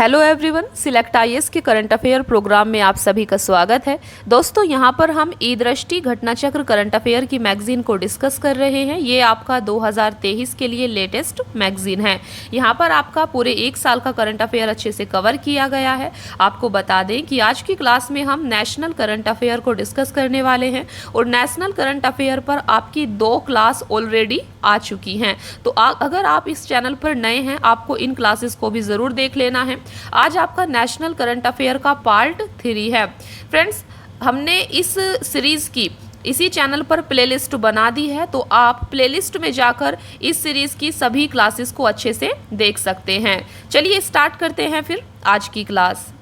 Hello everyone, select IAS के current affair programme में आप सभी का स्वागत है। दोस्तों, यहाँ पर हम ई दृष्टि घटनाचक्र करंट अफेयर की मैगजीन को डिस्कस कर रहे हैं। ये आपका 2023 के लिए लेटेस्ट मैगजीन है। यहाँ पर आपका पूरे एक साल का करंट अफेयर अच्छे से कवर किया गया है। आपको बता दें कि आज की क्लास में हम नेशनल करंट अफेयर को डिस्कस करने वाले हैं और नेशनल करंट अफेयर पर आपकी 2 क्लास ऑलरेडी आ चुकी हैं। तो अगर आप इस चैनल पर नए हैं, आपको इन क्लासेस को भी ज़रूर देख लेना है। आज आपका नेशनल करंट अफेयर का पार्ट 3 है। फ्रेंड्स, हमने इस सीरीज की इसी चैनल पर प्लेलिस्ट बना दी है, तो आप प्लेलिस्ट में जाकर इस सीरीज की सभी क्लासेस को अच्छे से देख सकते हैं। चलिए स्टार्ट करते हैं फिर आज की क्लास।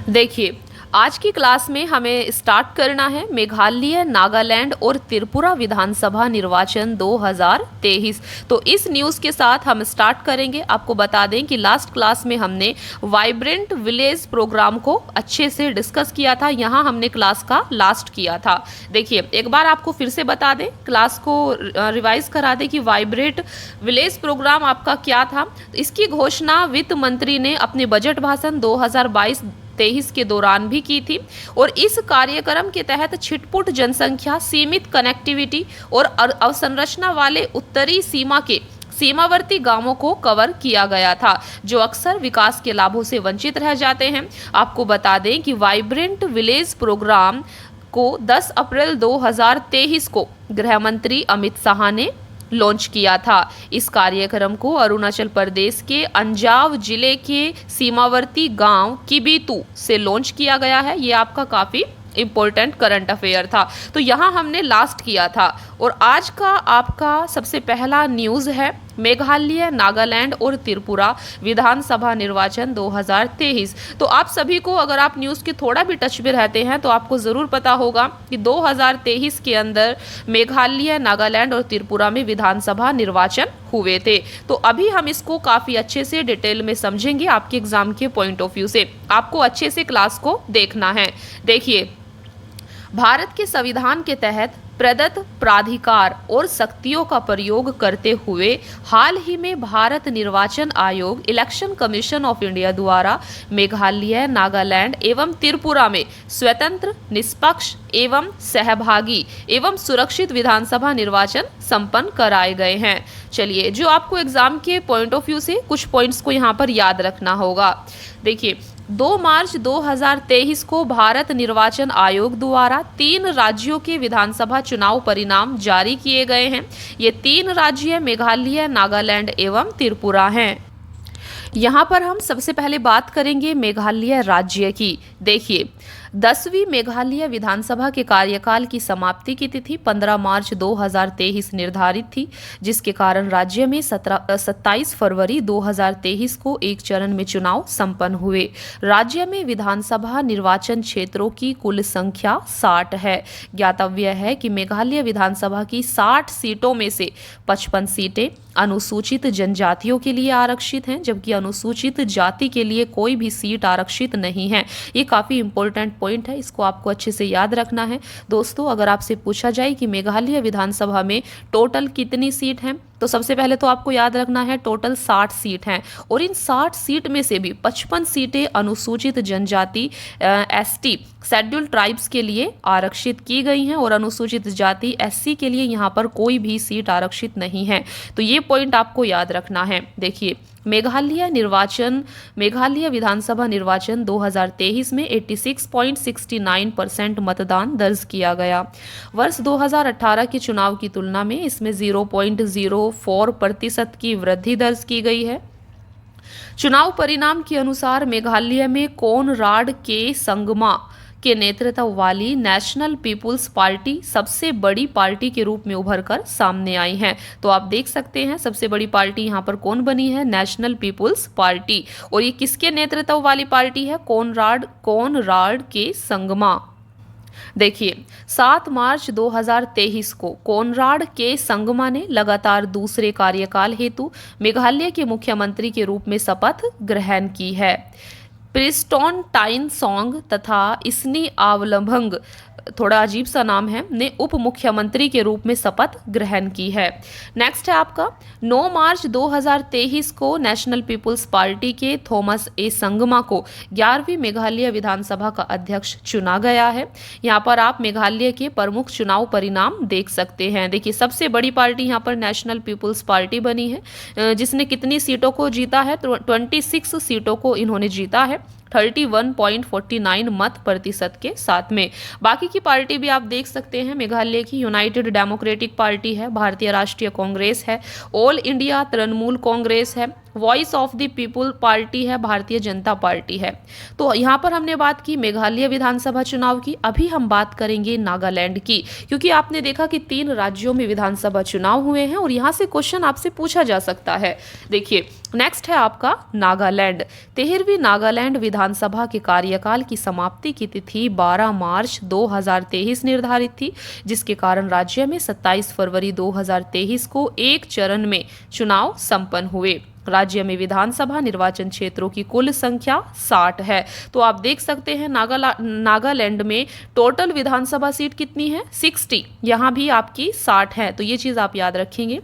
देखिए, आज की क्लास में हमें स्टार्ट करना है मेघालय, नागालैंड और त्रिपुरा विधानसभा निर्वाचन 2023। तो इस न्यूज़ के साथ हम स्टार्ट करेंगे। आपको बता दें कि लास्ट क्लास में हमने वाइब्रेंट विलेज प्रोग्राम को अच्छे से डिस्कस किया था। यहाँ हमने क्लास का लास्ट किया था। देखिए, एक बार आपको फिर से बता दें, क्लास को रिवाइज करा दें कि वाइब्रेंट विलेज प्रोग्राम आपका क्या था। इसकी घोषणा वित्त मंत्री ने अपने बजट भाषण 2022-23 के दौरान भी की थी और इस कार्यक्रम के तहत छिटपुट जनसंख्या, सीमित कनेक्टिविटी और अवसंरचना वाले उत्तरी सीमा के सीमावर्ती गांवों को कवर किया गया था, जो अक्सर विकास के लाभों से वंचित रह जाते हैं। आपको बता दें कि वाइब्रेंट विलेज प्रोग्राम को 10 अप्रैल 2023 को गृह मंत्री अमित शाह ने लॉन्च किया था। इस कार्यक्रम को अरुणाचल प्रदेश के अंजाव जिले के सीमावर्ती गांव किबीतू से लॉन्च किया गया है। ये आपका काफ़ी इम्पोर्टेंट करंट अफेयर था। तो यहाँ हमने लास्ट किया था और आज का आपका सबसे पहला न्यूज़ है मेघालय, नागालैंड और त्रिपुरा विधानसभा निर्वाचन 2023। तो आप सभी को, अगर आप न्यूज़ के थोड़ा भी टच में रहते हैं, तो आपको ज़रूर पता होगा कि 2023 के अंदर मेघालय, नागालैंड और त्रिपुरा में विधानसभा निर्वाचन हुए थे। तो अभी हम इसको काफ़ी अच्छे से डिटेल में समझेंगे आपके एग्जाम के पॉइंट ऑफ व्यू से। आपको अच्छे से क्लास को देखना है। देखिए, भारत के संविधान के तहत प्रदत्त प्राधिकार और शक्तियों का प्रयोग करते हुए हाल ही में भारत निर्वाचन आयोग, इलेक्शन कमीशन ऑफ इंडिया द्वारा मेघालय, नागालैंड एवं त्रिपुरा में स्वतंत्र, निष्पक्ष एवं सहभागी एवं सुरक्षित विधानसभा निर्वाचन संपन्न कराए गए हैं। चलिए, जो आपको एग्जाम के पॉइंट ऑफ व्यू से कुछ पॉइंट्स को यहाँ पर याद रखना होगा। देखिए, 2 मार्च 2023 को भारत निर्वाचन आयोग द्वारा 3 राज्यों के विधानसभा चुनाव परिणाम जारी किए गए हैं। ये 3 राज्य मेघालय, नागालैंड एवं त्रिपुरा हैं। यहाँ पर हम सबसे पहले बात करेंगे मेघालय राज्य की। देखिए, 10वीं मेघालय विधानसभा के कार्यकाल की समाप्ति की तिथि 15 मार्च 2023 निर्धारित थी, जिसके कारण राज्य में 27 फरवरी 2023 को एक चरण में चुनाव संपन्न हुए। राज्य में विधानसभा निर्वाचन क्षेत्रों की कुल संख्या 60 है। ज्ञातव्य है कि मेघालय विधानसभा की 60 सीटों में से 55 सीटें अनुसूचित जनजातियों के लिए आरक्षित हैं, जबकि अनुसूचित जाति के लिए कोई भी सीट आरक्षित नहीं है। ये काफ़ी इंपॉर्टेंट पॉइंट है, इसको आपको अच्छे से याद रखना है। दोस्तों, अगर आपसे पूछा जाए कि मेघालय विधानसभा में टोटल कितनी सीट हैं, तो सबसे पहले तो आपको याद रखना है टोटल 60 सीट हैं और इन 60 सीट में से भी 55 सीटें अनुसूचित जनजाति एसटी शेड्यूल ट्राइब्स के लिए आरक्षित की गई हैं और अनुसूचित जाति एससी के लिए यहाँ पर कोई भी सीट आरक्षित नहीं है। तो ये पॉइंट आपको याद रखना है। देखिए, मेघालय विधानसभा निर्वाचन 2023 में 86.69% मतदान दर्ज किया गया। वर्ष 2018 के चुनाव की तुलना में इसमें 0.04% की वृद्धि दर्ज की गई है। चुनाव परिणाम के अनुसार मेघालय में कोनराड के संगमा के नेतृत्व वाली नेशनल पीपुल्स पार्टी सबसे बड़ी पार्टी के रूप में उभरकर सामने आई है। तो आप देख सकते हैं सबसे बड़ी पार्टी यहाँ पर कौन बनी है, नेशनल पीपुल्स पार्टी। और ये किसके नेतृत्व वाली पार्टी है, कोनराड के संगमा। देखिए, 7 मार्च 2023 को कोनराड के संगमा ने लगातार दूसरे कार्यकाल हेतु मेघालय के मुख्यमंत्री के रूप में शपथ ग्रहण की है। प्रिस्टोन टाइन सॉन्ग तथा इसनी आवलंभंग, थोड़ा अजीब सा नाम है, ने उप मुख्यमंत्री के रूप में शपथ ग्रहण की है। नेक्स्ट है आपका 9 मार्च 2023 को नेशनल पीपुल्स पार्टी के थॉमस ए संगमा को 11वीं मेघालय विधानसभा का अध्यक्ष चुना गया है। यहाँ पर आप मेघालय के प्रमुख चुनाव परिणाम देख सकते हैं। देखिए सबसे बड़ी पार्टी यहाँ पर नेशनल पीपुल्स पार्टी बनी है, जिसने कितनी सीटों को जीता है, तो 26 सीटों को इन्होंने जीता है 31.49 मत प्रतिशत के साथ में। बाकी की पार्टी भी आप देख सकते हैं, मेघालय की यूनाइटेड डेमोक्रेटिक पार्टी है, भारतीय राष्ट्रीय कांग्रेस है, ऑल इंडिया तृणमूल कांग्रेस है, voice of the people party है, भारतीय जनता पार्टी है। तो यहाँ पर हमने बात की मेघालय विधानसभा चुनाव की। अभी हम बात करेंगे नागालैंड की, क्योंकि आपने देखा कि 3 राज्यों में विधानसभा चुनाव हुए हैं और यहाँ से क्वेश्चन आपसे पूछा जा सकता है। देखिए नेक्स्ट है आपका नागालैंड। 13वीं नागालैंड विधानसभा के कार्यकाल की समाप्ति की तिथि 12 मार्च 2023 निर्धारित थी, जिसके कारण राज्य में 27 फरवरी 2023 को एक चरण में चुनाव संपन्न हुए। राज्य में विधानसभा निर्वाचन क्षेत्रों की कुल संख्या 60 है। तो आप देख सकते हैं नागालैंड में टोटल विधानसभा सीट कितनी है, 60, यहाँ भी आपकी 60 है। तो ये चीज़ आप याद रखेंगे,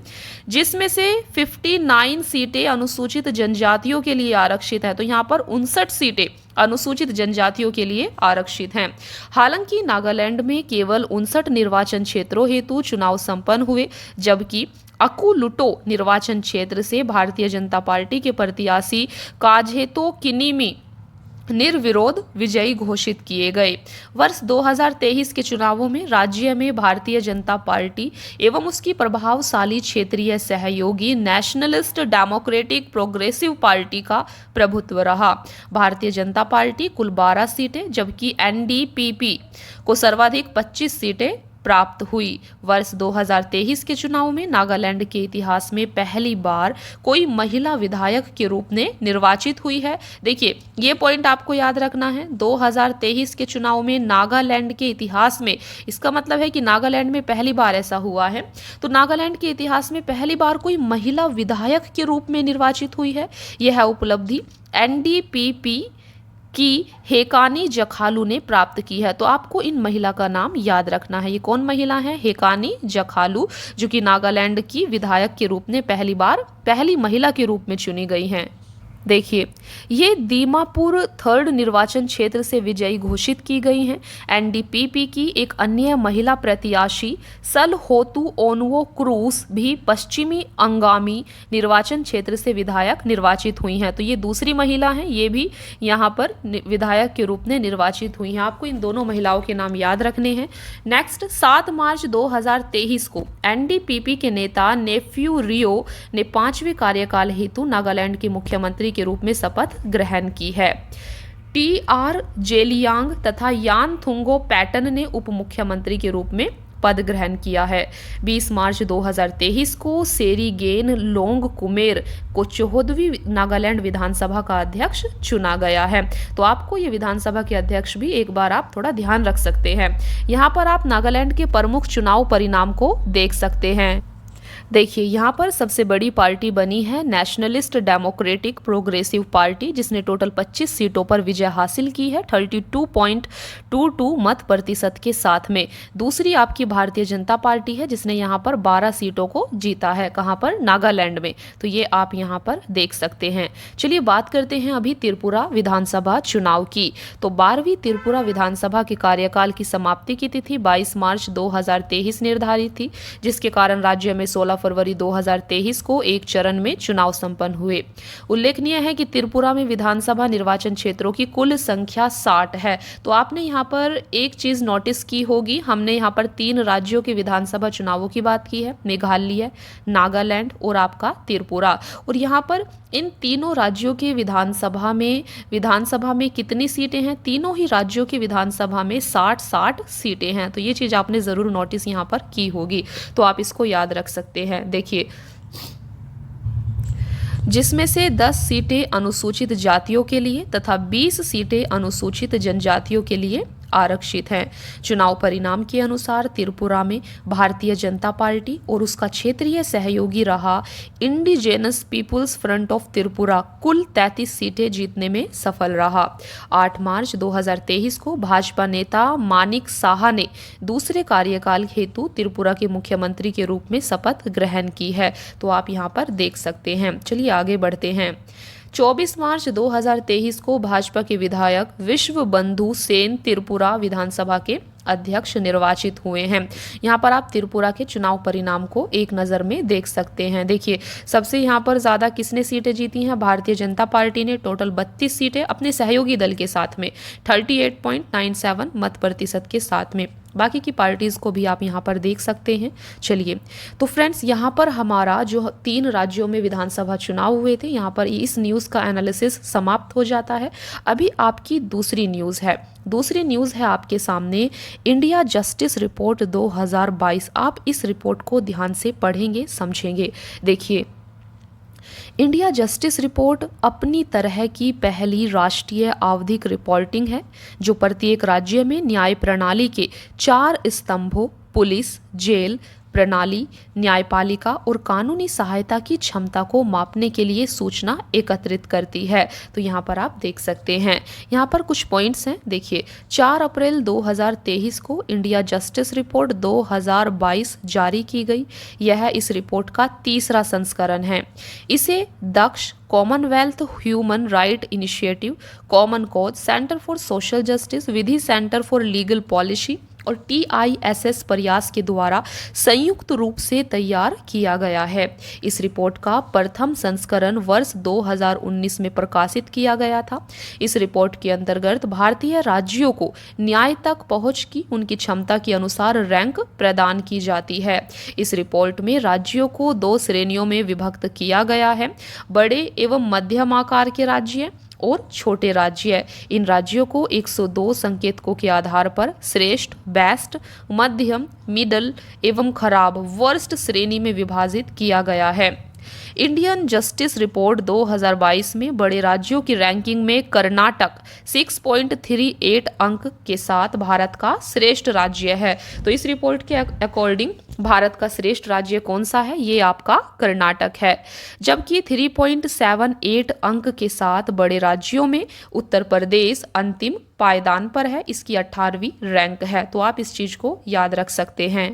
जिसमें से 59 सीटें अनुसूचित जनजातियों के लिए आरक्षित है। तो यहाँ पर 59 सीटें अनुसूचित जनजातियों के लिए आरक्षित हैं। हालांकि नागालैंड में केवल 59 निर्वाचन क्षेत्रों हेतु चुनाव संपन्न हुए, जबकि अकुलुटो निर्वाचन क्षेत्र से भारतीय जनता पार्टी के प्रत्याशी काजेतो किनिमी निर्विरोध विजयी घोषित किए गए। वर्ष 2023 के चुनावों में राज्य में भारतीय जनता पार्टी एवं उसकी प्रभावशाली क्षेत्रीय सहयोगी नेशनलिस्ट डेमोक्रेटिक प्रोग्रेसिव पार्टी का प्रभुत्व रहा। भारतीय जनता पार्टी कुल 12 सीटें, जबकि एनडीपीपी को सर्वाधिक 25 सीटें प्राप्त हुई। वर्ष 2023 के चुनाव में नागालैंड के इतिहास में पहली बार कोई महिला विधायक के रूप में निर्वाचित हुई है। देखिए ये पॉइंट आपको याद रखना है, 2023 के चुनाव में नागालैंड के इतिहास में, इसका मतलब है कि नागालैंड में पहली बार ऐसा हुआ है। तो नागालैंड के इतिहास में पहली बार कोई महिला विधायक के रूप में निर्वाचित हुई है। यह उपलब्धि एनडीपीपी की हेकानी जखालू ने प्राप्त की है। तो आपको इन महिला का नाम याद रखना है। ये कौन महिला है, हेकानी जखालू, जो कि नागालैंड की विधायक के रूप में पहली महिला के रूप में चुनी गई हैं। देखिए ये दीमापुर 3rd निर्वाचन क्षेत्र से विजयी घोषित की गई हैं। एनडीपीपी की एक अन्य महिला प्रत्याशी सलहोतु ओनवो क्रूस भी पश्चिमी अंगामी निर्वाचन क्षेत्र से विधायक निर्वाचित हुई हैं। तो ये दूसरी महिला हैं, ये भी यहाँ पर विधायक के रूप में निर्वाचित हुई हैं। आपको इन दोनों महिलाओं के नाम याद रखने हैं। नेक्स्ट 7 मार्च 2023 को एनडीपीपी के नेता नेफ्यू रियो ने 5वें कार्यकाल हेतु नागालैंड के मुख्यमंत्री के रूप में शपथ ग्रहण की है। टी.आर. जेलियांग तथा यानथुंगो पैटन ने उप मुख्यमंत्री के रूप में पद ग्रहण किया है। 20 मार्च 2023 को सेरीगेन लोंग कुमेर को 14वीं नागालैंड विधानसभा का अध्यक्ष चुना गया है। तो आपको ये विधानसभा के अध्यक्ष भी एक बार आप थोड़ा ध्यान रख सकते हैं। यहाँ पर आप नागालैंड के प्रमुख चुनाव परिणाम को देख सकते हैं। देखिए यहाँ पर सबसे बड़ी पार्टी बनी है नेशनलिस्ट डेमोक्रेटिक प्रोग्रेसिव पार्टी, जिसने टोटल 25 सीटों पर विजय हासिल की है 32.22 मत प्रतिशत के साथ में। दूसरी आपकी भारतीय जनता पार्टी है, जिसने यहाँ पर 12 सीटों को जीता है। कहाँ पर, नागालैंड में। तो ये आप यहाँ पर देख सकते हैं। चलिए बात करते हैं अभी त्रिपुरा विधानसभा चुनाव की। तो 12वीं त्रिपुरा विधानसभा के कार्यकाल की समाप्ति की तिथि 22 मार्च 2023 निर्धारित थी, जिसके कारण राज्य में 16 फरवरी 2023 को एक चरण में चुनाव संपन्न हुए। उल्लेखनीय है कि त्रिपुरा में विधानसभा निर्वाचन क्षेत्रों की कुल संख्या 60 है। तो आपने यहाँ पर एक चीज नोटिस की होगी, हमने यहाँ पर 3 राज्यों के विधानसभा चुनावों की बात की है, मेघालय, नागालैंड और आपका त्रिपुरा। और यहाँ पर इन तीनों राज्यों के विधानसभा में कितनी सीटें हैं, तीनों ही राज्यों की विधानसभा में 60 सीटें हैं। तो ये चीज़ आपने ज़रूर नोटिस यहाँ पर की होगी, तो आप इसको याद रख सकते हैं। देखिए जिसमें से 10 सीटें अनुसूचित जातियों के लिए तथा 20 सीटें अनुसूचित जनजातियों के लिए आरक्षित हैं। चुनाव परिणाम के अनुसार त्रिपुरा में भारतीय जनता पार्टी और उसका क्षेत्रीय सहयोगी रहा indigenous peoples front of Tripura कुल 33 सीटें जीतने में सफल रहा। 8 मार्च 2023 को भाजपा नेता मानिक साहा ने दूसरे कार्यकाल हेतु त्रिपुरा के मुख्यमंत्री के रूप में शपथ ग्रहण की है। तो आप यहाँ पर देख सकते हैं। चलिए आगे बढ़ते हैं। 24 मार्च 2023 को भाजपा के विधायक विश्व बंधु सेन त्रिपुरा विधानसभा के अध्यक्ष निर्वाचित हुए हैं। यहाँ पर आप त्रिपुरा के चुनाव परिणाम को एक नज़र में देख सकते हैं। देखिए सबसे यहाँ पर ज़्यादा किसने सीटें जीती हैं? भारतीय जनता पार्टी ने टोटल 32 सीटें अपने सहयोगी दल के साथ में 38.97 मत प्रतिशत के साथ में। बाकी की पार्टीज़ को भी आप यहाँ पर देख सकते हैं। चलिए तो फ्रेंड्स यहाँ पर हमारा जो 3 राज्यों में विधानसभा चुनाव हुए थे, यहाँ पर इस न्यूज़ का एनालिसिस समाप्त हो जाता है। अभी आपकी दूसरी न्यूज़ है। दूसरी न्यूज़ है आपके सामने इंडिया जस्टिस रिपोर्ट 2022। आप इस रिपोर्ट को ध्यान से पढ़ेंगे, समझेंगे। देखिए इंडिया जस्टिस रिपोर्ट अपनी तरह की पहली राष्ट्रीय आवधिक रिपोर्टिंग है जो प्रत्येक राज्य में न्याय प्रणाली के 4 स्तंभों पुलिस, जेल प्रणाली, न्यायपालिका और कानूनी सहायता की क्षमता को मापने के लिए सूचना एकत्रित करती है। तो यहाँ पर आप देख सकते हैं। यहाँ पर कुछ पॉइंट्स हैं। देखिए 4 अप्रैल 2023 को इंडिया जस्टिस रिपोर्ट 2022 जारी की गई। यह इस रिपोर्ट का तीसरा संस्करण है। इसे Daksh, commonwealth human right initiative, common cause, centre for social justice, Vidhi centre for legal policy और TISS प्रयास के द्वारा संयुक्त रूप से तैयार किया गया है। इस रिपोर्ट का प्रथम संस्करण वर्ष 2019 में प्रकाशित किया गया था। इस रिपोर्ट के अंतर्गत भारतीय राज्यों को न्याय तक पहुंच की उनकी क्षमता के अनुसार रैंक प्रदान की जाती है। इस रिपोर्ट में राज्यों को 2 श्रेणियों में विभक्त किया गया है, बड़े एवं मध्यम आकार के राज्य और छोटे राज्य। इन राज्यों को 102 संकेतकों के आधार पर श्रेष्ठ, बेस्ट, मध्यम, मिडल एवं खराब, वर्स्ट श्रेणी में विभाजित किया गया है। इंडियन जस्टिस रिपोर्ट 2022 में बड़े राज्यों की रैंकिंग में कर्नाटक 6.38 अंक के साथ भारत का श्रेष्ठ राज्य है। तो इस रिपोर्ट के अकॉर्डिंग भारत का श्रेष्ठ राज्य कौन सा है? ये आपका कर्नाटक है। जबकि 3.78 अंक के साथ बड़े राज्यों में उत्तर प्रदेश अंतिम पायदान पर है, इसकी 18वीं रैंक है। तो आप इस चीज को याद रख सकते हैं।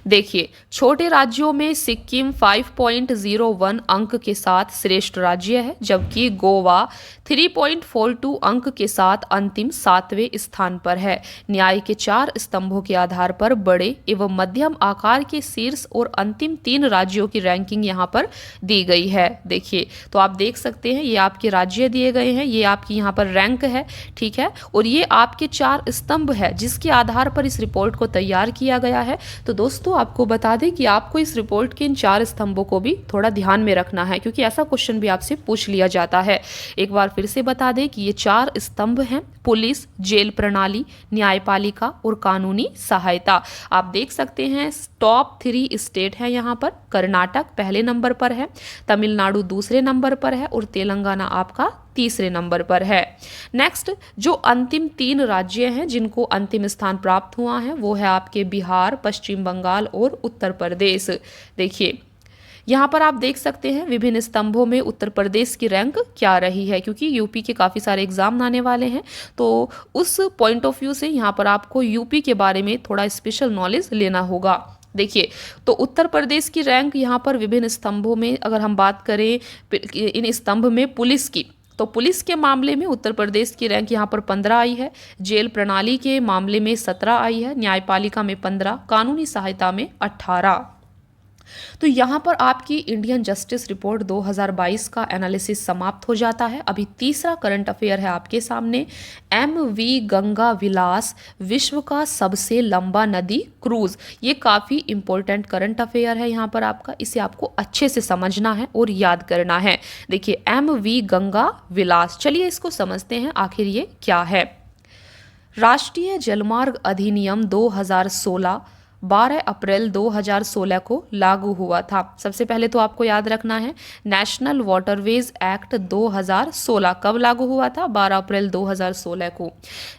देखिए छोटे राज्यों में सिक्किम 5.01 अंक के साथ श्रेष्ठ राज्य है, जबकि गोवा 3.42 अंक के साथ अंतिम 7वें स्थान पर है। न्याय के 4 स्तंभों के आधार पर बड़े एवं मध्यम आकार के शीर्ष और अंतिम 3 राज्यों की रैंकिंग यहाँ पर दी गई है। देखिए तो आप देख सकते हैं, ये आपके राज्य दिए गए हैं, ये आपकी यहाँ पर रैंक है, ठीक है, और ये आपके 4 स्तंभ है जिसके आधार पर इस रिपोर्ट को तैयार किया गया है। तो दोस्तों आपको बता दें कि आपको इस रिपोर्ट के इन 4 स्तंभों को भी थोड़ा ध्यान में रखना है, क्योंकि ऐसा क्वेश्चन भी आपसे पूछ लिया जाता है। एक बार फिर से बता दें कि ये 4 स्तंभ हैं, पुलिस, जेल प्रणाली, न्यायपालिका और कानूनी सहायता। आप देख सकते हैं टॉप 3 स्टेट हैं यहाँ पर। कर्नाटक पहले नंबर पर है, तमिलनाडु दूसरे नंबर पर है और तेलंगाना आपका तीसरे नंबर पर है। नेक्स्ट जो अंतिम 3 राज्य हैं जिनको अंतिम स्थान प्राप्त हुआ है वो है आपके बिहार, पश्चिम बंगाल और उत्तर प्रदेश। देखिए यहाँ पर आप देख सकते हैं विभिन्न स्तंभों में उत्तर प्रदेश की रैंक क्या रही है, क्योंकि यूपी के काफ़ी सारे एग्जाम आने वाले हैं, तो उस पॉइंट ऑफ व्यू से यहाँ पर आपको यूपी के बारे में थोड़ा स्पेशल नॉलेज लेना होगा। देखिए तो उत्तर प्रदेश की रैंक यहाँ पर विभिन्न स्तंभों में अगर हम बात करें इन स्तंभ में पुलिस की, तो पुलिस के मामले में उत्तर प्रदेश की रैंक यहाँ पर 15 आई है, जेल प्रणाली के मामले में 17 आई है, न्यायपालिका में 15, कानूनी सहायता में 18। तो यहाँ पर आपकी इंडियन जस्टिस रिपोर्ट 2022 का एनालिसिस समाप्त हो जाता है। अभी तीसरा करंट अफेयर है आपके सामने। MV गंगा विलास विश्व का सबसे लंबा नदी क्रूज। ये काफ़ी इंपॉर्टेंट करंट अफेयर है यहाँ पर आपका, इसे आपको अच्छे से समझना है और याद करना है। देखिए MV गंगा विलास, चलिए इसको समझते हैं आखिर ये क्या है। राष्ट्रीय जलमार्ग अधिनियम 2016 12 अप्रैल 2016 को लागू हुआ था। सबसे पहले तो आपको याद रखना है नेशनल वाटरवेज एक्ट 2016 कब लागू हुआ था? 12 अप्रैल 2016 को।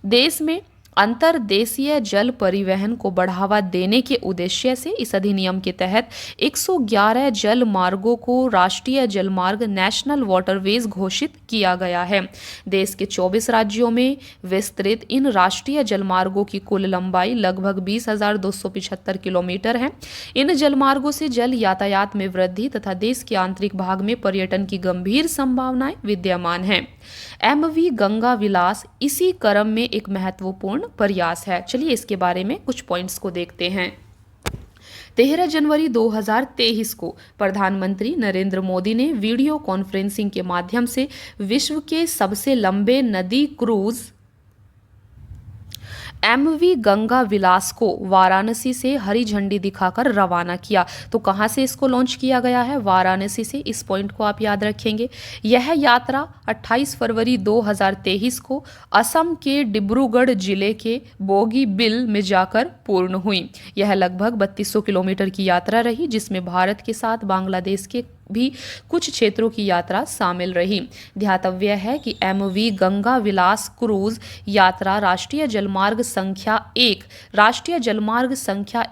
देश में अंतर्देशीय जल परिवहन को बढ़ावा देने के उद्देश्य से इस अधिनियम के तहत 111 जल मार्गों को राष्ट्रीय जलमार्ग नेशनल वाटरवेज घोषित किया गया है। देश के 24 राज्यों में विस्तृत इन राष्ट्रीय जलमार्गों की कुल लंबाई लगभग 20,275 किलोमीटर है। इन जलमार्गों से जल यातायात में वृद्धि तथा देश के आंतरिक भाग में पर्यटन की गंभीर संभावनाएं विद्यमान हैं। एमवी गंगा विलास इसी क्रम में एक महत्वपूर्ण प्रयास है। चलिए इसके बारे में कुछ पॉइंट्स को देखते हैं। 13 जनवरी 2023 को प्रधानमंत्री नरेंद्र मोदी ने वीडियो कॉन्फ्रेंसिंग के माध्यम से विश्व के सबसे लंबे नदी क्रूज एमवी गंगा विलास को वाराणसी से हरी झंडी दिखाकर रवाना किया। तो कहां से इसको लॉन्च किया गया है? वाराणसी से। इस पॉइंट को आप याद रखेंगे। यह यात्रा 28 फरवरी 2023 को असम के डिब्रूगढ़ जिले के बोगीबिल में जाकर पूर्ण हुई। यह लगभग 3200 किलोमीटर की यात्रा रही, जिसमें भारत के साथ बांग्लादेश के भी कुछ क्षेत्रों की यात्रा शामिल रही। ध्यातव्य है कि एमवी गंगा विलास क्रूज यात्रा राष्ट्रीय जलमार्ग संख्या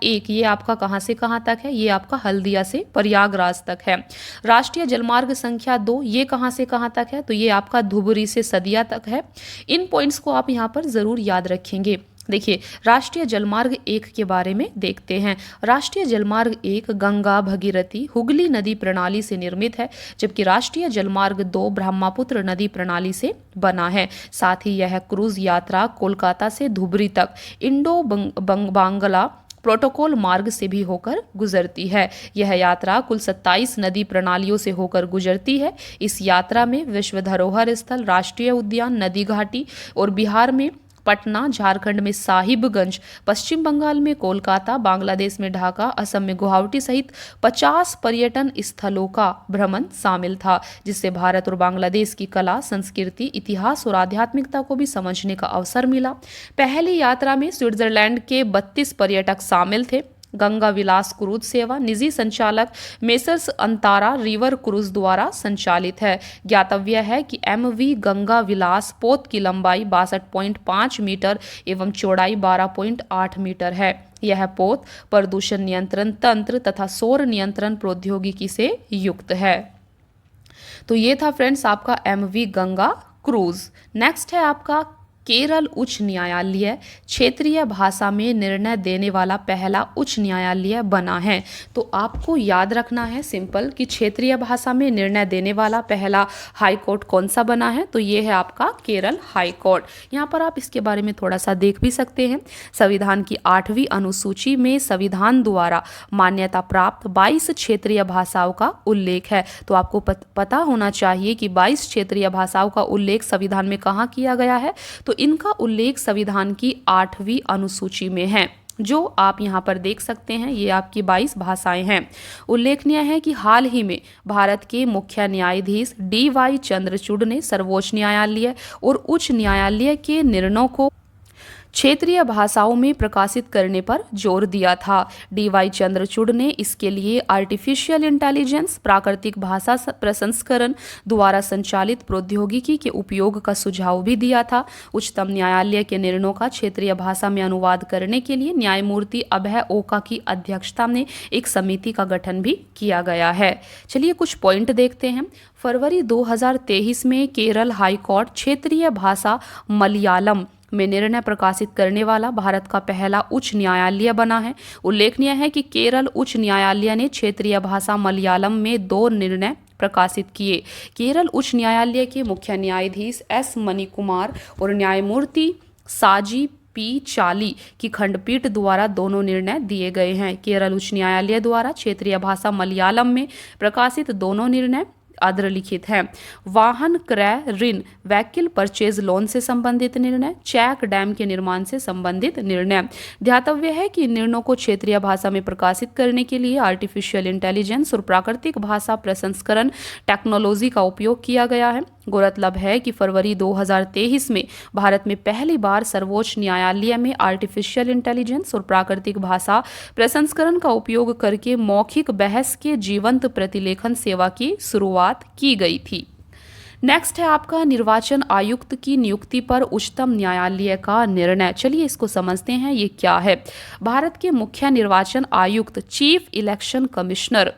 1 ये आपका कहां से कहां तक है? ये आपका हल्दिया से प्रयागराज तक है। राष्ट्रीय जलमार्ग संख्या 2 ये कहां से कहां तक है? तो ये आपका धुबरी से सदिया तक है। इन पॉइंट्स को आप यहां पर जरूर याद रखेंगे। देखिए, राष्ट्रीय जलमार्ग 1 के बारे में देखते हैं। राष्ट्रीय जलमार्ग 1 गंगा भगीरथी हुगली नदी प्रणाली से निर्मित है, जबकि राष्ट्रीय जलमार्ग 2 ब्रह्मपुत्र नदी प्रणाली से बना है। साथ ही यह क्रूज यात्रा कोलकाता से धुबरी तक इंडो बांग्ला प्रोटोकॉल मार्ग से भी होकर गुजरती है। यह यात्रा कुल 27 नदी प्रणालियों से होकर गुजरती है। इस यात्रा में विश्व धरोहर स्थल, राष्ट्रीय उद्यान, नदी घाटी और बिहार में पटना, झारखंड में साहिबगंज, पश्चिम बंगाल में कोलकाता, बांग्लादेश में ढाका, असम में गुवाहाटी सहित 50 पर्यटन स्थलों का भ्रमण शामिल था, जिससे भारत और बांग्लादेश की कला, संस्कृति, इतिहास और आध्यात्मिकता को भी समझने का अवसर मिला। पहली यात्रा में स्विट्जरलैंड के 32 पर्यटक शामिल थे। गंगा विलास क्रूज सेवा निजी संचालक मेसर्स अंतारा रिवर क्रूज द्वारा संचालित है। ज्ञातव्य है कि एमवी गंगा विलास पोत की लंबाई 62.5 मीटर एवं चौड़ाई 12.8 मीटर है। यह पोत प्रदूषण नियंत्रण तंत्र तथा सौर नियंत्रण प्रौद्योगिकी से युक्त है। तो ये था फ्रेंड्स आपका एमवी गंगा क्रूज। नेक्स्ट है आपका केरल उच्च न्यायालय क्षेत्रीय भाषा में निर्णय देने वाला पहला उच्च न्यायालय बना है। तो आपको याद रखना है सिंपल कि क्षेत्रीय भाषा में निर्णय देने वाला पहला हाई कोर्ट कौन सा बना है? तो ये है आपका केरल हाई कोर्ट। यहाँ पर आप इसके बारे में थोड़ा सा देख भी सकते हैं। संविधान की 8वीं अनुसूची में संविधान द्वारा मान्यता प्राप्त 22 क्षेत्रीय भाषाओं का उल्लेख है। तो आपको पता होना चाहिए कि 22 क्षेत्रीय भाषाओं का उल्लेख संविधान में कहाँ किया गया है? तो इनका उल्लेख संविधान की 8वीं अनुसूची में है, जो आप यहाँ पर देख सकते हैं। ये आपकी 22 भाषाएं हैं। उल्लेखनीय है कि हाल ही में भारत के मुख्य न्यायाधीश DY चंद्रचूड़ ने सर्वोच्च न्यायालय और उच्च न्यायालय के निर्णयों को क्षेत्रीय भाषाओं में प्रकाशित करने पर जोर दिया था। DY चंद्रचूड़ ने इसके लिए आर्टिफिशियल इंटेलिजेंस प्राकृतिक भाषा प्रसंस्करण द्वारा संचालित प्रौद्योगिकी के उपयोग का सुझाव भी दिया था। उच्चतम न्यायालय के निर्णयों का क्षेत्रीय भाषा में अनुवाद करने के लिए न्यायमूर्ति अभय ओका की अध्यक्षता में एक समिति का गठन भी किया गया है। चलिए कुछ पॉइंट देखते हैं। फरवरी 2023 में केरल हाई कोर्ट क्षेत्रीय भाषा मलयालम में निर्णय प्रकाशित करने वाला भारत का पहला उच्च न्यायालय बना है। उल्लेखनीय है कि केरल उच्च न्यायालय ने क्षेत्रीय भाषा मलयालम में 2 निर्णय प्रकाशित किए। केरल उच्च न्यायालय के मुख्य न्यायाधीश S मणिकुमार और न्यायमूर्ति साजी P चाली की खंडपीठ द्वारा दोनों निर्णय दिए गए हैं। केरल उच्च न्यायालय द्वारा क्षेत्रीय भाषा मलयालम में प्रकाशित दोनों निर्णय अधरलिखित है। वाहन क्रय ऋण व्हीकल परचेज लोन से संबंधित निर्णय, चेक डैम के निर्माण से संबंधित निर्णय। ध्यातव्य है कि निर्णयों को क्षेत्रीय भाषा में प्रकाशित करने के लिए आर्टिफिशियल इंटेलिजेंस और प्राकृतिक भाषा प्रसंस्करण टेक्नोलॉजी का उपयोग किया गया है। गौरतलब है कि फरवरी 2023 में भारत में पहली बार सर्वोच्च न्यायालय में आर्टिफिशियल इंटेलिजेंस और प्राकृतिक भाषा प्रसंस्करण का उपयोग करके मौखिक बहस के जीवंत प्रतिलेखन सेवा की शुरुआत की गई थी। नेक्स्ट है आपका निर्वाचन आयुक्त की नियुक्ति पर उच्चतम न्यायालय का निर्णय। चलिए इसको समझते हैं, ये क्या है। भारत के मुख्य निर्वाचन आयुक्त, चीफ इलेक्शन कमिश्नर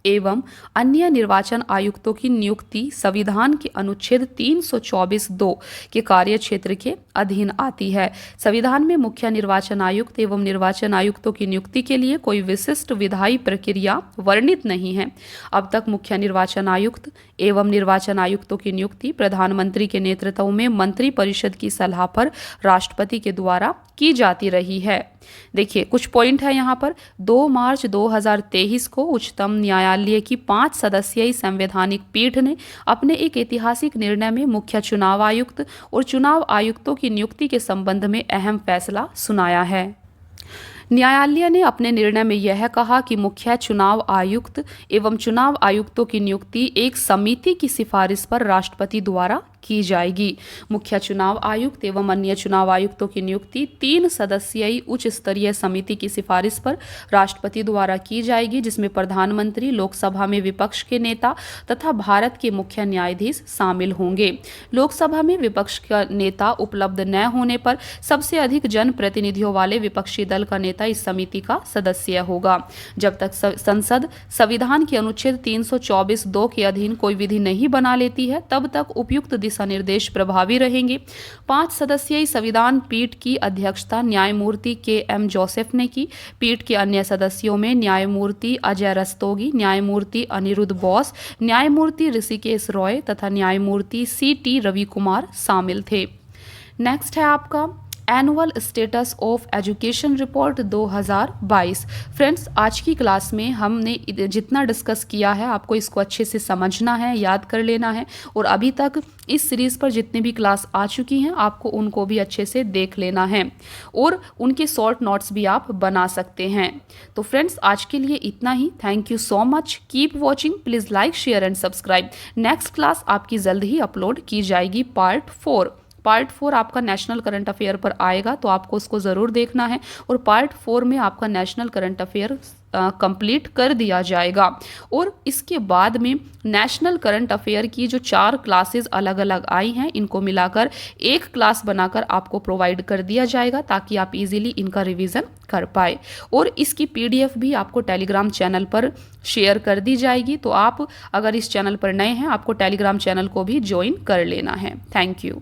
एवं अन्य निर्वाचन आयुक्तों की नियुक्ति संविधान के अनुच्छेद 324(2) के कार्यक्षेत्र के अधीन आती है। संविधान में मुख्य निर्वाचन आयुक्त एवं निर्वाचन आयुक्तों की नियुक्ति के लिए कोई विशिष्ट विधायी प्रक्रिया वर्णित नहीं है। अब तक मुख्य निर्वाचन आयुक्त एवं निर्वाचन आयुक्तों की नियुक्ति प्रधानमंत्री के नेतृत्व में मंत्रिपरिषद की सलाह पर राष्ट्रपति के द्वारा की जाती रही है। देखिए कुछ पॉइंट है यहाँ पर। 2 मार्च 2023 को उच्चतम न्यायालय की 5 सदस्यीय संवैधानिक पीठ ने अपने एक ऐतिहासिक निर्णय में मुख्य चुनाव आयुक्त और चुनाव आयुक्तों की नियुक्ति के संबंध में अहम फैसला सुनाया है। न्यायालय ने अपने निर्णय में यह कहा कि मुख्य चुनाव आयुक्त एवं चुनाव आयुक्तों की नियुक्ति एक समिति की सिफारिश पर राष्ट्रपति द्वारा की जाएगी। मुख्य चुनाव आयुक्त एवं अन्य चुनाव आयुक्तों की नियुक्ति 3 सदस्यीय उच्च स्तरीय समिति की सिफारिश पर राष्ट्रपति द्वारा की जाएगी, जिसमें प्रधानमंत्री, लोकसभा में विपक्ष के नेता तथा भारत के मुख्य न्यायाधीश शामिल होंगे। लोकसभा में विपक्ष का नेता उपलब्ध न होने पर सबसे अधिक जनप्रतिनिधियों वाले विपक्षी दल का नेता इस समिति का सदस्य होगा। जब तक संसद संविधान के अनुच्छेद 324(2) के अधीन कोई विधि नहीं बना लेती है, तब तक उपयुक्त दिशा निर्देश प्रभावी रहेंगे। 5 सदस्यीय संविधान पीठ की अध्यक्षता न्यायमूर्ति KM जोसेफ ने की। पीठ के अन्य सदस्यों में न्यायमूर्ति अजय रस्तोगी, न्यायमूर्ति अनिरुद्ध बोस, न्यायमूर्ति ऋषिकेश रॉय तथा न्यायमूर्ति CT रवि कुमार शामिल थे। नेक्स्ट है आपका annual status of education report 2022। Friends, आज की क्लास में हमने जितना डिस्कस किया है आपको इसको अच्छे से समझना है, याद कर लेना है, और अभी तक इस सीरीज़ पर जितने भी क्लास आ चुकी हैं आपको उनको भी अच्छे से देख लेना है और उनके शॉर्ट नोट्स भी आप बना सकते हैं। तो फ्रेंड्स, आज के लिए इतना ही। Thank you so much. Keep watching. Please like, share and subscribe. Next class आपकी जल्द ही अपलोड की जाएगी, पार्ट 4 आपका नेशनल करंट अफेयर पर आएगा, तो आपको उसको ज़रूर देखना है। और पार्ट 4 में आपका नेशनल करंट अफेयर कंप्लीट कर दिया जाएगा। और इसके बाद में नेशनल करंट अफेयर की जो 4 क्लासेस अलग अलग आई हैं, इनको मिलाकर एक क्लास बनाकर आपको प्रोवाइड कर दिया जाएगा, ताकि आप इजीली इनका रिवीजन कर पाए। और इसकी PDF भी आपको टेलीग्राम चैनल पर शेयर कर दी जाएगी। तो आप अगर इस चैनल पर नए हैं, आपको टेलीग्राम चैनल को भी ज्वाइन कर लेना है। Thank you.